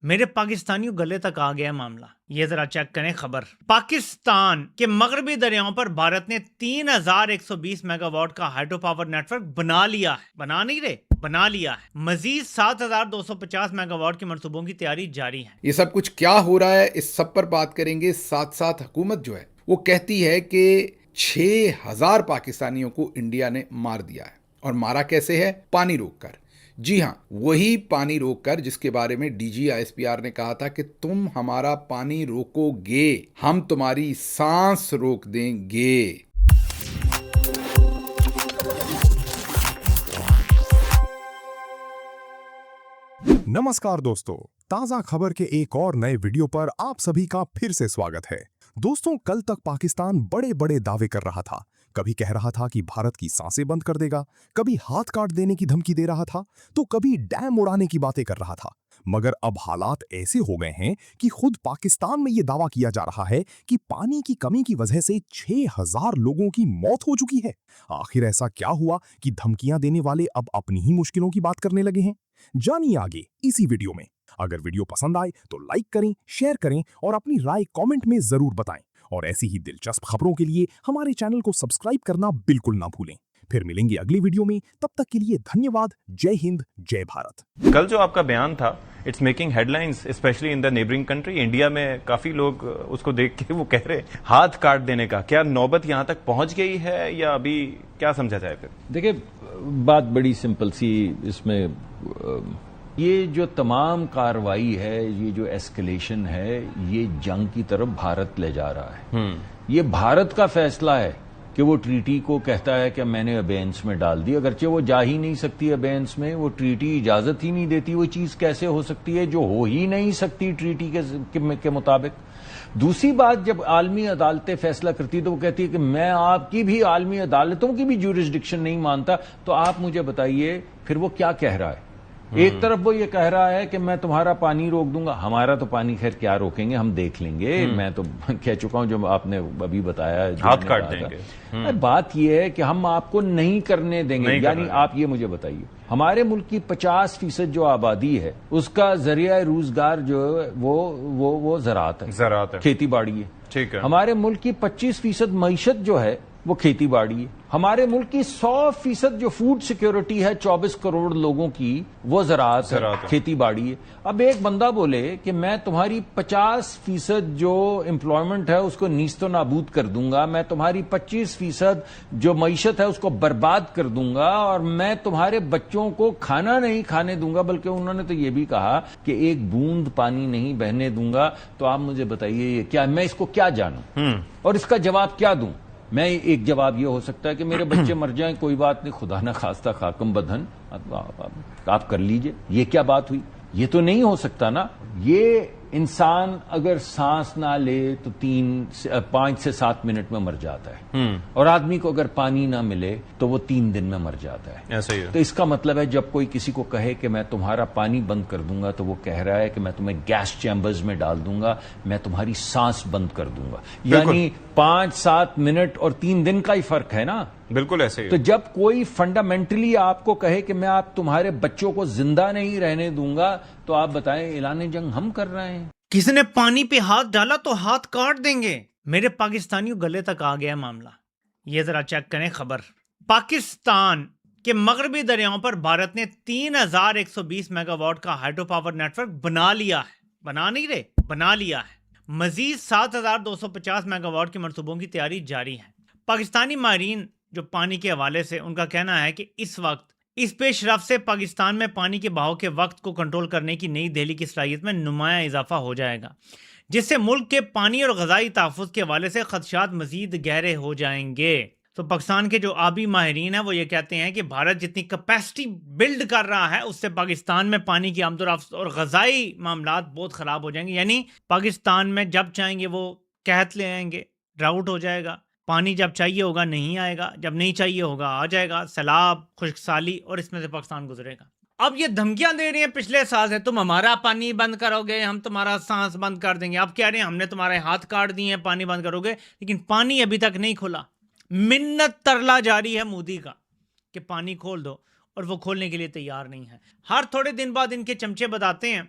میرے پاکستانیوں گلے تک آ گیا معاملہ. یہ ذرا چیک کریں خبر. پاکستان کے مغربی دریاؤں پر بھارت نے 3120 میگا واٹ کا ہائیڈرو پاور نیٹ ورک بنا لیا ہے. بنا لیا ہے. مزید 7250 میگا واٹ کے منصوبوں کی تیاری جاری ہے. یہ سب کچھ کیا ہو رہا ہے اس سب پر بات کریں گے. ساتھ ساتھ حکومت جو ہے وہ کہتی ہے کہ 6000 پاکستانیوں کو انڈیا نے مار دیا ہے. اور مارا کیسے ہے؟ پانی روک کر. جی ہاں، وہی پانی روک کر جس کے بارے میں ڈی جی ISPR نے کہا تھا کہ تم ہمارا پانی روکو گے، ہم تمہاری سانس روک دیں گے. نمسکار دوستو، تازہ خبر کے ایک اور نئے ویڈیو پر آپ سبھی کا پھر سے سواگت ہے. دوستوں، کل تک پاکستان بڑے دعوے کر رہا تھا. کبھی کہہ رہا تھا کہ بھارت کی سانسیں بند کر دے گا، کبھی ہاتھ کاٹ دینے کی دھمکی دے رہا تھا، تو کبھی ڈیم اڑانے کی باتیں کر رہا تھا. مگر اب حالات ایسے ہو گئے ہیں کہ خود پاکستان میں یہ دعویٰ کیا جا رہا ہے کہ پانی کی کمی کی وجہ سے 6000 لوگوں کی موت ہو چکی ہے. آخر ایسا کیا ہوا کہ دھمکیاں دینے والے اب اپنی ہی مشکلوں کی بات کرنے لگے ہیں؟ جانیے آگے اسی ویڈیو میں. اگر ویڈیو پسند آئے تو لائک کریں، شیئر کریں اور اپنی رائے کامنٹ میں ضرور بتائیں. اور ایسی ہی دلچسپ خبروں کے لیے ہمارے چینل کو سبسکرائب کرنا بالکل نہ بھولیں. پھر ملیں گے اگلی ویڈیو میں. تب تک کے لیے دھنیہ واد. جے ہند، جے بھارت. کل جو آپ کا بیان تھا، it's making headlines especially in the neighbouring country. India میں کافی لوگ اس کو دیکھ کے وہ کہہ رہے ہاتھ کاٹ دینے کا. کیا نوبت یہاں تک پہنچ گئی ہے یا ابھی کیا سمجھا جائے؟ پھر دیکھیں، بات بڑی سمپل سی اس میں. یہ جو تمام کارروائی ہے، یہ جو ایسکلیشن ہے، یہ جنگ کی طرف بھارت لے جا رہا ہے. یہ بھارت کا فیصلہ ہے کہ وہ ٹریٹی کو کہتا ہے کہ میں نے ابینس میں ڈال دی، اگرچہ وہ جا ہی نہیں سکتی ابینس میں. وہ ٹریٹی اجازت ہی نہیں دیتی. وہ چیز کیسے ہو سکتی ہے جو ہو ہی نہیں سکتی ٹریٹی کے مطابق. دوسری بات، جب عالمی عدالتیں فیصلہ کرتی تو وہ کہتی ہے کہ میں آپ کی بھی عالمی عدالتوں کی بھی جورسڈکشن نہیں مانتا. تو آپ مجھے بتائیے پھر وہ کیا کہہ رہا ہے؟ ایک طرف وہ یہ کہہ رہا ہے کہ میں تمہارا پانی روک دوں گا. ہمارا تو پانی خیر کیا روکیں گے، ہم دیکھ لیں گے. میں تو کہہ چکا ہوں جو آپ نے ابھی بتایا، ہاتھ کاٹ دیں گے. بات یہ ہے کہ ہم آپ کو نہیں کرنے دیں گے. یعنی آپ یہ مجھے بتائیے، ہمارے ملک کی 50% جو آبادی ہے اس کا ذریعہ روزگار جو ہے وہ زراعت ہے، کھیتی باڑی ہے. ٹھیک ہے. ہمارے ملک کی 25% معیشت جو ہے وہ کھیتی باڑی ہے. ہمارے ملک کی 100% جو فوڈ سیکیورٹی ہے 24 کروڑ لوگوں کی، وہ زراعت ہے، کھیتی باڑی ہے. اب ایک بندہ بولے کہ میں تمہاری 50% جو امپلائمنٹ ہے اس کو نیست و نابود کر دوں گا، میں تمہاری 25% جو معیشت ہے اس کو برباد کر دوں گا، اور میں تمہارے بچوں کو کھانا نہیں کھانے دوں گا، بلکہ انہوں نے تو یہ بھی کہا کہ ایک بوند پانی نہیں بہنے دوں گا. تو آپ مجھے بتائیے یہ کیا، میں اس کو کیا جانوں اور اس کا جواب کیا دوں؟ میں ایک جواب یہ ہو سکتا ہے کہ میرے بچے مر جائیں، کوئی بات نہیں، خدا نہ خواستہ خاکم بدہن، آپ کر لیجئے. یہ کیا بات ہوئی؟ یہ تو نہیں ہو سکتا نا. یہ انسان اگر سانس نہ لے تو 5 سے 7 منٹ میں مر جاتا ہے، اور آدمی کو اگر پانی نہ ملے تو وہ 3 دن میں مر جاتا ہے. ایسا ہی ہے. تو اس کا مطلب ہے جب کوئی کسی کو کہے کہ میں تمہارا پانی بند کر دوں گا تو وہ کہہ رہا ہے کہ میں تمہیں گیس چیمبرز میں ڈال دوں گا، میں تمہاری سانس بند کر دوں گا. یعنی 5-7 منٹ اور 3 دن کا ہی فرق ہے نا. بالکل ایسے ہی. تو جب کوئی فنڈامنٹلی آپ کو کہے کہ میں آپ تمہارے بچوں کو زندہ نہیں رہنے دوں گا، تو آپ بتائیں اعلان جنگ ہم کر رہے ہیں؟ کسی نے پانی پہ ہاتھ ڈالا تو ہاتھ کاٹ دیں گے. میرے پاکستانیوں گلے تک آ گیا معاملہ. یہ ذرا چیک کریں خبر. پاکستان کے مغربی دریاؤں پر بھارت نے 3120 میگا واٹ کا ہائیڈرو پاور نیٹ ورک بنا لیا ہے. بنا لیا ہے. مزید 7250 میگا واٹ کے منصوبوں کی تیاری جاری ہے. پاکستانی ماہرین جو پانی کے حوالے سے، ان کا کہنا ہے کہ اس وقت اس پیش رفت سے پاکستان میں پانی کے بہاؤ کے وقت کو کنٹرول کرنے کی نئی دہلی کی صلاحیت میں نمایاں اضافہ ہو جائے گا، جس سے ملک کے پانی اور غذائی تحفظ کے حوالے سے خدشات مزید گہرے ہو جائیں گے. تو پاکستان کے جو آبی ماہرین ہیں وہ یہ کہتے ہیں کہ بھارت جتنی کیپیسٹی بلڈ کر رہا ہے اس سے پاکستان میں پانی کی آمد و رفت اور غذائی معاملات بہت خراب ہو جائیں گے. یعنی پاکستان میں جب چاہیں گے وہ قحط لے آئیں گے، ڈراؤٹ ہو جائے گا. پانی جب چاہیے ہوگا نہیں آئے گا، جب نہیں چاہیے ہوگا آ جائے گا. سیلاب، خشک سالی، اور اس میں سے پاکستان گزرے گا. اب یہ دھمکیاں دے رہی ہیں پچھلے سال سے، تم ہمارا پانی بند کرو گے، ہم تمہارا سانس بند کر دیں گے. اب کہہ رہے ہیں ہم نے تمہارے ہاتھ کاٹ دیے ہیں، پانی بند کرو گے. لیکن پانی ابھی تک نہیں کھولا. منت ترلا جاری ہے مودی کا کہ پانی کھول دو، اور وہ کھولنے کے لیے تیار نہیں ہے. ہر تھوڑے دن بعد ان کے چمچے بتاتے ہیں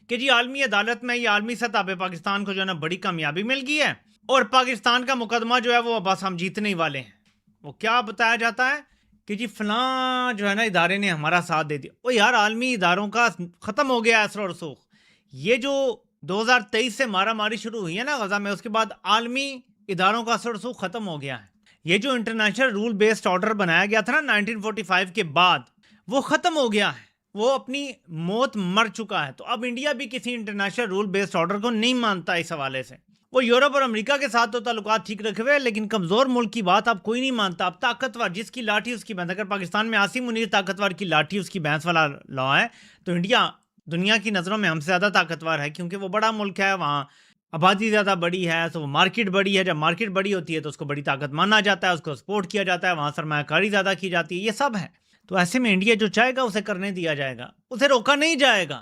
کہ جی عالمی عدالت میں یا عالمی سطح پہ پاکستان کو جو ہے نا بڑی کامیابی مل گئی ہے اور پاکستان کا مقدمہ جو ہے وہ بس ہم جیتنے ہی والے ہیں. وہ کیا بتایا جاتا ہے کہ جی فلاں جو ہے نا ادارے نے ہمارا ساتھ دے دیا. او یار عالمی اداروں کا ختم ہو گیا اثر و رسوخ. یہ جو 2023 سے مارا ماری شروع ہوئی ہے نا غزہ میں، اس کے بعد عالمی اداروں کا اثر و رسوخ ختم ہو گیا ہے. یہ جو انٹرنیشنل رول بیسڈ آرڈر بنایا گیا تھا نا 1945 کے بعد، وہ ختم ہو گیا ہے، وہ اپنی موت مر چکا ہے. تو اب انڈیا بھی کسی انٹرنیشنل رول بیسڈ آرڈر کو نہیں مانتا. اس حوالے سے وہ یورپ اور امریکہ کے ساتھ تو تعلقات ٹھیک رکھے ہوئے، لیکن کمزور ملک کی بات اب کوئی نہیں مانتا. اب طاقتور جس کی لاٹھی اس کی بھینس. اگر پاکستان میں عاصم منیر طاقتور کی لاٹھی اس کی بھینس والا لا ہے تو انڈیا دنیا کی نظروں میں ہم سے زیادہ طاقتور ہے، کیونکہ وہ بڑا ملک ہے، وہاں آبادی زیادہ بڑی ہے، تو وہ مارکیٹ بڑی ہے. جب مارکیٹ بڑی ہوتی ہے تو اس کو بڑی طاقت مانا جاتا ہے، اس کو سپورٹ کیا جاتا ہے، وہاں سرمایہ کاری زیادہ کی جاتی ہے. یہ سب ہے. تو ایسے میں انڈیا جو چاہے گا اسے کرنے دیا جائے گا، اسے روکا نہیں جائے گا.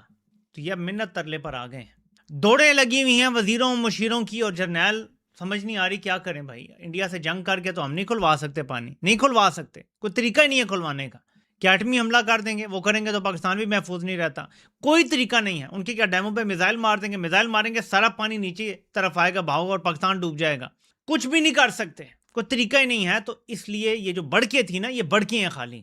تو یہ اب منت ترلے پر آ گئے ہیں، دوڑیں لگی ہوئی ہیں وزیروں مشیروں کی، اور جرنیل سمجھ نہیں آ رہی کیا کریں بھائی. انڈیا سے جنگ کر کے تو ہم نہیں کھلوا سکتے پانی، نہیں کھلوا سکتے، کوئی طریقہ ہی نہیں ہے کھلوانے کا. کہ ایٹمی حملہ کر دیں گے، وہ کریں گے تو پاکستان بھی محفوظ نہیں رہتا. کوئی طریقہ نہیں ہے. ان کے کیا ڈیموں پہ میزائل مار دیں گے، میزائل ماریں گے سارا پانی نیچے طرف آئے گا، بہاؤ، اور پاکستان ڈوب جائے گا. کچھ بھی نہیں کر سکتے، کوئی طریقہ ہی نہیں ہے. تو اس لیے یہ جو بڑکیں تھی نا، یہ بڑکیں ہیں خالی.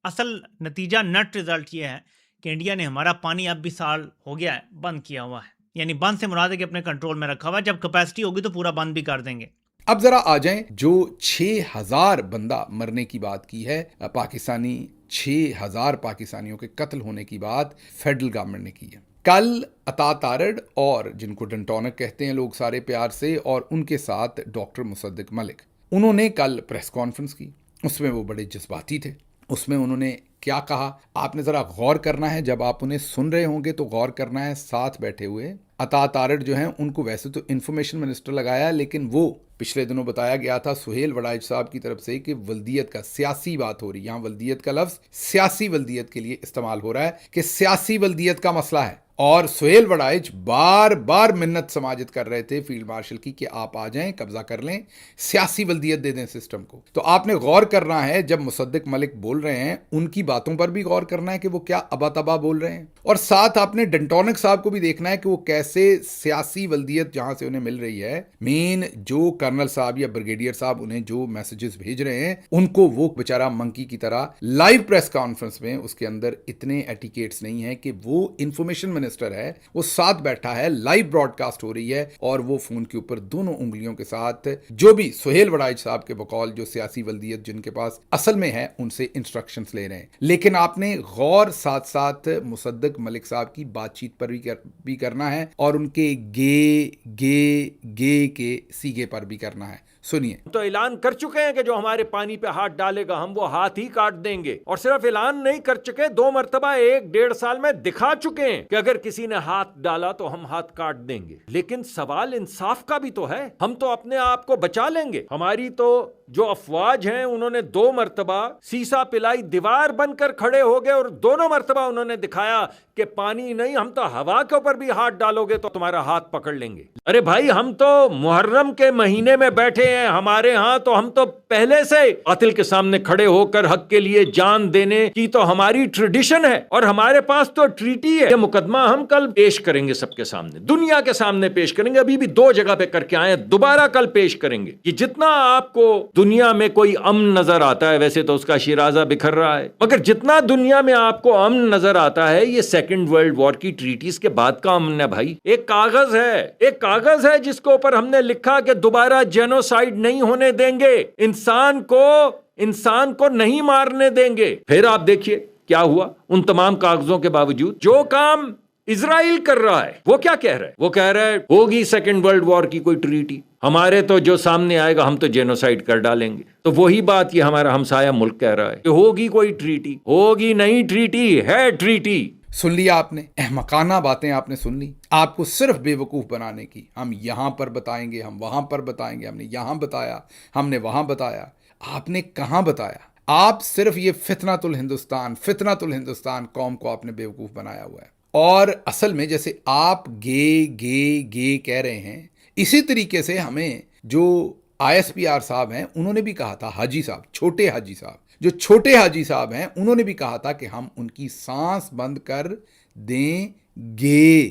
اصل نتیجہ نٹ رزلٹ یہ ہے کہ انڈیا نے ہمارا پانی اب بھی سال ہو گیا ہے بند کیا ہوا ہے. یعنی بند سے مراد ہے کہ اپنے کنٹرول میں رکھا ہوا ہے، جب کیپیسٹی ہوگی تو پورا بند بھی کر دیں گے. اب ذرا آ جائیں، جو 6000 بندہ مرنے کی بات کی ہے پاکستانی، 6000 پاکستانیوں کے قتل ہونے کی بات فیڈرل گورنمنٹ نے کی ہے. کل عطا تارڑ، اور جن کو ڈنٹونک کہتے ہیں لوگ سارے پیار سے، اور ان کے ساتھ ڈاکٹر مصدق ملک، انہوں نے کل پریس کانفرنس کی. اس میں وہ بڑے جذباتی تھے. اس میں انہوں نے کیا کہا آپ نے ذرا غور کرنا ہے. جب آپ انہیں سن رہے ہوں گے تو غور کرنا ہے. ساتھ بیٹھے ہوئے عطا تارڑ جو ہیں، ان کو ویسے تو انفارمیشن منسٹر لگایا ہے، لیکن وہ پچھلے دنوں بتایا گیا تھا سہیل وڑائچ صاحب کی طرف سے کہ ولدیت کا، سیاسی بات ہو رہی ہے. یہاں ولدیت کا لفظ سیاسی ولدیت کے لیے استعمال ہو رہا ہے کہ سیاسی ولدیت کا مسئلہ ہے. اور سہیل وڑائچ بار بار منت سماجت کر رہے تھے فیلڈ مارشل کی کہ آپ آ جائیں، قبضہ کر لیں، سیاسی ولدیت دے دیں سسٹم کو. تو آپ نے غور کرنا ہے، جب مصدق ملک بول رہے ہیں ان کی باتوں پر بھی غور کرنا ہے کہ وہ کیا ابا تبا بول رہے ہیں. اور ساتھ آپ نے ڈنٹونک صاحب کو بھی دیکھنا ہے کہ وہ کیسے سیاسی ولدیت جہاں سے انہیں مل رہی ہے، مین جو کرنل صاحب یا بریگیڈیئر صاحب انہیں جو میسیجز بھیج رہے ہیں، ان کو وہ بیچارہ منکی کی طرح لائیو پریس کانفرنس میں اس کے اندر اتنے ایٹیکیٹس نہیں ہیں کہ وہ انفارمیشن منسٹر ہے، وہ ساتھ بیٹھا ہے، لائیو براڈ کاسٹ ہو رہی ہے، اور وہ فون کے اوپر دونوں انگلیوں کے ساتھ جو بھی سہیل وڑائچ صاحب کے بقول جو سیاسی ولدیت جن کے پاس اصل میں ہے ان سے انسٹرکشنز لے رہے ہیں. لیکن آپ نے غور ساتھ ساتھ مصدق ملک صاحب کی بات چیت پر بھی کرنا ہے، اور ان کے گے کے سیگے پر بھی کرنا ہے. سنیے. تو اعلان کر چکے ہیں کہ جو ہمارے پانی پہ ہاتھ ڈالے گا ہم وہ ہاتھ ہی کاٹ دیں گے. اور صرف اعلان نہیں کر چکے، 2 مرتبہ 1-1.5 سال میں دکھا چکے ہیں کہ اگر کسی نے ہاتھ ڈالا تو ہم ہاتھ کاٹ دیں گے. لیکن سوال انصاف کا بھی تو ہے. ہم تو اپنے آپ کو بچا لیں گے. ہماری تو جو افواج ہیں انہوں نے 2 مرتبہ سیسا پلائی دیوار بن کر کھڑے ہو گئے، اور دونوں مرتبہ انہوں نے دکھایا کہ پانی نہیں، ہم تو ہوا کے اوپر بھی ہاتھ ڈالو گے تو تمہارا ہاتھ پکڑ لیں گے. ارے بھائی، ہم تو محرم کے مہینے میں بیٹھے ہیں. ہمارے ہاں تو ہم تو پہلے سے قاتل کے سامنے کھڑے ہو کر حق کے لیے جان دینے کی تو ہماری ٹریڈیشن ہے، اور ہمارے پاس تو ٹریٹی ہے. یہ مقدمہ ہم کل پیش کریں گے، سب کے سامنے، دنیا کے سامنے پیش کریں گے. ابھی بھی 2 جگہ پہ کر کے آئے، دوبارہ کل پیش کریں گے. کہ جتنا آپ کو دنیا میں کوئی امن نظر آتا ہے، ویسے تو اس کا شیرازہ بکھر رہا ہے، مگر جتنا دنیا میں آپ کو امن نظر آتا ہے، یہ سیکنڈ ورلڈ وار کی ٹریٹیز کے بعد کا امن ہے بھائی. ایک کاغذ ہے جس کے اوپر ہم نے لکھا کہ دوبارہ جینوسائیڈ نہیں ہونے دیں گے، انسان کو نہیں مارنے دیں گے. پھر آپ دیکھیے کیا ہوا. ان تمام کاغذوں کے باوجود جو کام اسرائیل کر رہا ہے، وہ کیا کہہ رہا ہے؟ وہ کہہ رہا ہے ہوگی سیکنڈ ورلڈ وار کی کوئی ٹریٹی، ہمارے تو جو سامنے آئے گا ہم تو جینوسائیڈ کر ڈالیں گے. تو وہی بات یہ ہمارا ہمسایہ ملک کہہ رہا ہے کہ ہوگی کوئی ٹریٹی. ہوگی نہیں ٹریٹی، ہے ٹریٹی. سن لیا آپ نے، احمقانہ باتیں آپ نے سن لی، آپ کو صرف بے وقوف بنانے کی. ہم یہاں پر بتائیں گے، ہم وہاں پر بتائیں گے، ہم نے یہاں بتایا، ہم نے وہاں بتایا. آپ نے کہاں بتایا؟ آپ صرف یہ فتنۃ الہندوستان قوم کو آپ نے بے وقوف بنایا ہوا ہے. اور اصل میں جیسے آپ گے کہہ رہے ہیں، اسی طریقے سے ہمیں جو ISPR صاحب ہیں انہوں نے بھی کہا تھا، حاجی صاحب، چھوٹے حاجی صاحب ہیں، انہوں نے بھی کہا تھا کہ ہم ان کی سانس بند کر دیں گے.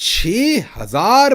6000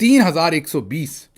3120